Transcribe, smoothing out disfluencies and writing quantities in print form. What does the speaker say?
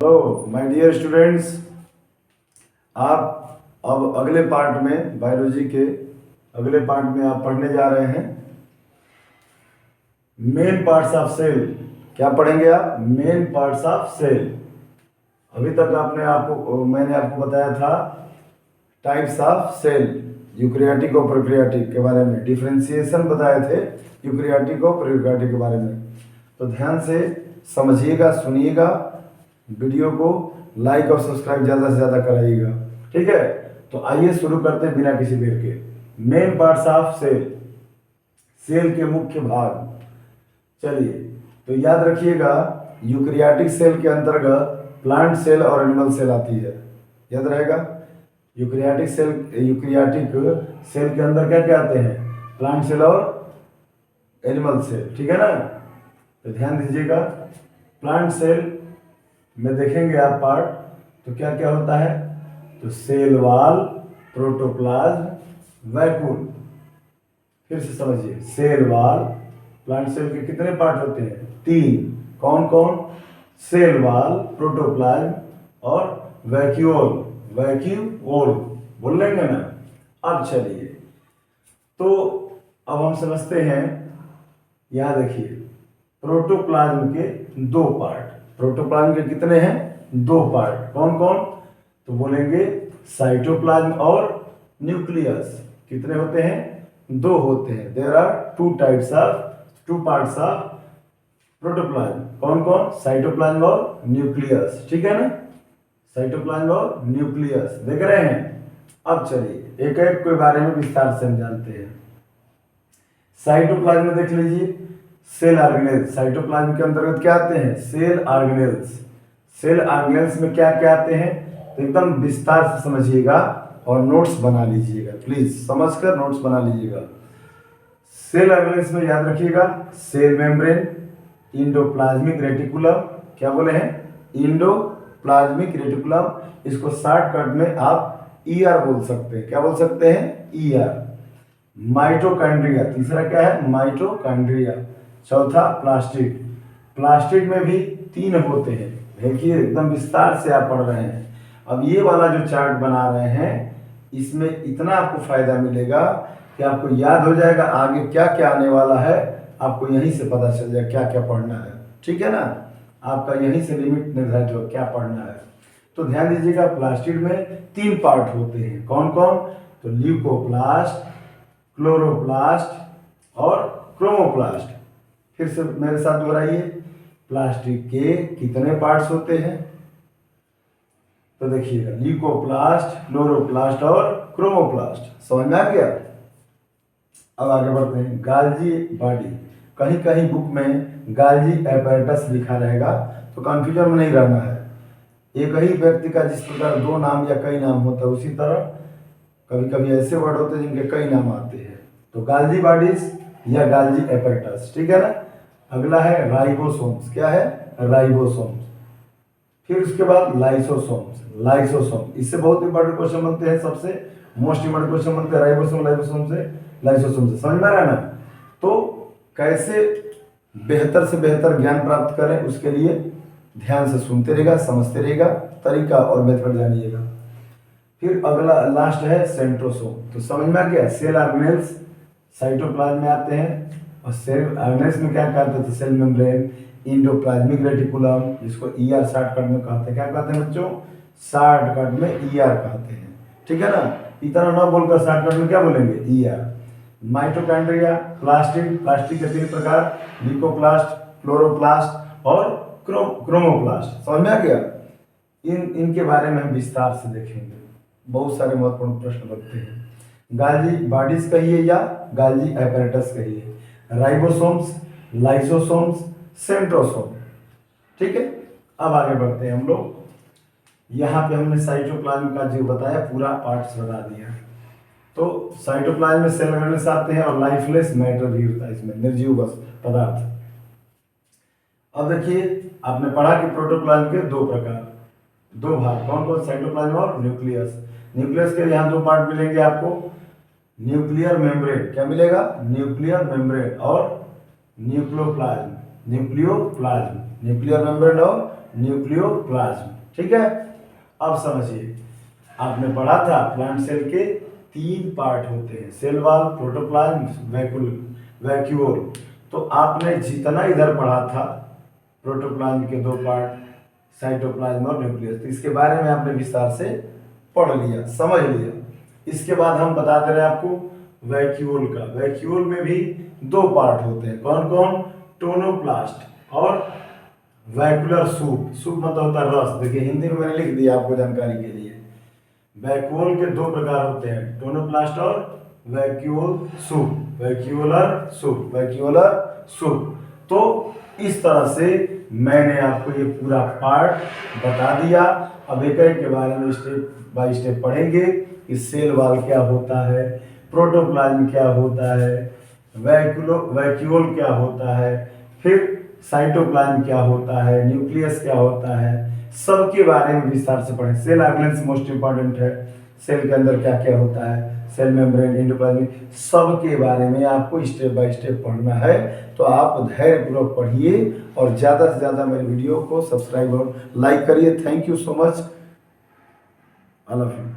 तो my dear students, आप अब अगले पार्ट में बायोलॉजी के अगले पार्ट में आप पढ़ने जा रहे हैं मेन पार्ट्स ऑफ सेल। क्या पढ़ेंगे आप? Main parts of cell. अभी तक मैंने आपको बताया था टाइप्स ऑफ सेल, यूकैरियोटिक और प्रोकैरियोटिक के बारे में डिफरेंशिएशन बताए थे, यूकैरियोटिक और प्रोकैरियोटिक के बारे में। तो ध्यान से समझिएगा, सुनिएगा, वीडियो को लाइक और सब्सक्राइब ज़्यादा से ज़्यादा कराइएगा, ठीक है। तो आइए शुरू करते हैं बिना किसी देर के। Main parts of cell, cell के मुख्य भाग। चलिए, तो याद रखिएगा यूकैरियोटिक सेल के अंतर्गत प्लांट सेल और एनिमल सेल आती है, याद रहेगा। यूकैरियोटिक सेल के अंदर क्या क्या आते हैं? प्लांट सेल और एनिमल सेल, ठीक है ना। तो ध्यान दीजिएगा, प्लांट सेल में देखेंगे आप पार्ट, तो क्या क्या होता है? तो सेल वॉल, प्रोटोप्लाज्म, वैक्यूल। फिर से समझिए, सेल वॉल, प्लांट सेल के कितने पार्ट होते हैं? 3। कौन कौन? सेल वॉल, प्रोटोप्लाज्म और वैक्यूल। वैक्यूल बोल लेंगे ना। अब चलिए, तो अब हम समझते हैं। यहां देखिए, प्रोटोप्लाज्म के 2 पार्ट। प्रोटोप्लाज्म के कितने हैं? 2 पार्ट। कौन कौन? तो बोलेंगे साइटोप्लाज्म और न्यूक्लियस। कितने होते हैं? 2 होते हैं। There are 2 parts of protoplasm. कौन कौन? साइटोप्लाज्म और न्यूक्लियस, ठीक है ना। साइटोप्लाज्म और न्यूक्लियस देख रहे हैं। अब चलिए एक एक के बारे में विस्तार से हम जानते हैं। साइटोप्लाज्म में देख लीजिए, सेल ऑर्गेनेल्स। साइटोप्लाज्म के अंतर्गत क्या आते हैं? Cell organelles. सेल ऑर्गेनेल्स में क्या क्या आते हैं? तो एकदम विस्तार से समझिएगा और नोट्स बना लीजिएगा, प्लीज समझकर नोट्स बना लीजिएगा। सेल ऑर्गेनेल्स में याद रखिएगा, सेल मेम्ब्रेन, इंडोप्लाज्मिक रेटिकुलम। क्या बोले हैं? Endoplasmic reticulum. इसको शॉर्टकट में आप ईआर बोल सकते हैं। क्या बोल सकते हैं? ईआर। माइटोकॉन्ड्रिया, तीसरा क्या है? माइटोकॉन्ड्रिया। चौथा प्लास्टिड। प्लास्टिड में भी 3 होते हैं। देखिए एकदम विस्तार से आप पढ़ रहे हैं। अब ये वाला जो चार्ट बना रहे हैं, इसमें इतना आपको फायदा मिलेगा कि आपको याद हो जाएगा आगे क्या क्या आने वाला है। आपको यहीं से पता चल जाएगा क्या क्या पढ़ना है, ठीक है ना। आपका यहीं से लिमिट निर्धारित हो क्या पढ़ना है। तो ध्यान दीजिएगा, प्लास्टिड में 3 पार्ट होते हैं। कौन कौन? तो ल्यूकोप्लास्ट, क्लोरोप्लास्ट और क्रोमोप्लास्ट। फिर से मेरे साथ दोहराइए, प्लास्टिक के कितने पार्ट्स होते हैं? तो देखिएगा, ल्यूकोप्लास्ट, क्लोरोप्लास्ट और क्रोमोप्लास्ट। समझ में आ गया? अब आगे बढ़ते हैं। गाल्जी बॉडी, कहीं कहीं बुक में गाल्जी एपैरेटस लिखा रहेगा, तो कंफ्यूजन में नहीं रहना है। एक ही व्यक्ति का जिस प्रकार 2 नाम या कई नाम होता है, उसी तरह कभी कभी ऐसे वर्ड होते हैं जिनके कई नाम आते हैं। तो गाल्जी बॉडीज या गाल्जी एपैरेटस, ठीक है ना। अगला है राइबोसोम्स। क्या है? राइबोसोम्स। फिर उसके बाद लाइसोसोम्स। लाइसोसोम, इससे बहुत इंपॉर्टेंट क्वेश्चन बनते हैं। सबसे मोस्ट इंपॉर्टेंट क्वेश्चन बनते हैं राइबोसोम, लाइसोसोम से, लाइसोसोम से। समझ में आ रहा है ना। तो कैसे बेहतर से बेहतर ज्ञान प्राप्त करें, उसके लिए ध्यान से सुनते रहेगा, समझते रहेगा, तरीका और मेथड जानिएगा। फिर अगला लास्ट है सेंट्रोसोम। तो समझ में आ गया, सेल ऑर्गेनेल्स साइटोप्लाज्म में आते हैं, और सेल ऑर्गेनेल्स में क्या कहते हैं? सेल मेम्ब्रेन, इंडोप्लाज्मिक रेटिकुलम, जिसको ईआर शॉर्टकट में कहते हैं। क्या कहते हैं बच्चों? शॉर्टकट में ईआर कहते हैं, ठीक है ना। इतना ना बोलकर शॉर्टकट में क्या बोलेंगे? ईआर। माइटोकॉन्ड्रिया, प्लास्टिड, प्लास्टिड के 3 प्रकार, ल्यूकोप्लास्ट, क्लोरोप्लास्ट और क्रोमोप्लास्ट। समझ में आ गया? इनके बारे में हम विस्तार से देखेंगे। बहुत सारे महत्वपूर्ण प्रश्न बनते हैं। गाल्जी बॉडीज कहिए या गाल्जी एपैरेटस कहिए, राइबोसोम्स, लाइसोसोम्स, सेंट्रोसोम, ठीक है। अब आगे बढ़ते हैं हम लोग। यहाँ पे हमने साइटोप्लाज्म का जो बताया पूरा पार्ट्स बता दिया। तो साइटोप्लाज्म में सेल ऑर्गेनेल्स आते हैं और लाइफलेस मैटर भी होता है इसमें, निर्जीव बस पदार्थ। अब देखिए, आपने पढ़ा कि प्रोटोप्लाज्म के 2 प्रकार, 2 भाग। कौन कौन? साइटोप्लाज्म और न्यूक्लियस। न्यूक्लियस के यहाँ 2 पार्ट मिलेंगे आपको। न्यूक्लियर मेम्ब्रेन, क्या मिलेगा? न्यूक्लियर मेम्ब्रेन और न्यूक्लियोप्लाज्म। न्यूक्लियोप्लाज्म, न्यूक्लियर मेम्ब्रेन और न्यूक्लियोप्लाज्म। ठीक है, अब समझिए, आपने पढ़ा था प्लांट सेल के 3 पार्ट होते हैं, सेल वॉल, प्रोटोप्लाज्म, वैक्यूल। तो आपने जितना इधर पढ़ा था प्रोटोप्लाज्म के 2 पार्ट, साइटोप्लाज्म और न्यूक्लियस, तो इसके बारे में आपने विस्तार से पढ़ लिया, समझ लिया। इसके बाद हम बता दे रहे हैं आपको वैक्यूल का। वैक्यूल में भी 2 पार्ट होते हैं, कौन कौन? टोनोप्लास्ट और वैक्यूलर सूप। सूप मतलब होता है रस। देखिए हिंदी में मैंने लिख दिया आपको जानकारी के लिए। वैक्यूल के 2 प्रकार होते हैं, टोनोप्लास्ट और vacuole soup, vacuolar soup, vacuolar soup. तो इस तरह से मैंने आपको ये पूरा पार्ट बता दिया। अब एक के बारे में स्टेप बाय स्टेप पढ़ेंगे कि सेल वॉल क्या होता है, प्रोटोप्लाज्म क्या होता है, वैक्यूल क्या होता है, फिर साइटोप्लाज्म क्या होता है, न्यूक्लियस क्या होता है, सबके बारे में विस्तार से पढ़ें। सेल ऑर्गेनेल्स मोस्ट इंपॉर्टेंट है, सेल के अंदर क्या क्या होता है, सेल मेम्ब्रेन, एंडोप्लाज्म, सबके बारे में आपको स्टेप बाय स्टेप पढ़ना है। तो आप धैर्यपूर्वक पढ़िए और ज़्यादा से ज़्यादा मेरे वीडियो को सब्सक्राइब और लाइक करिए। Thank you so much. I love you.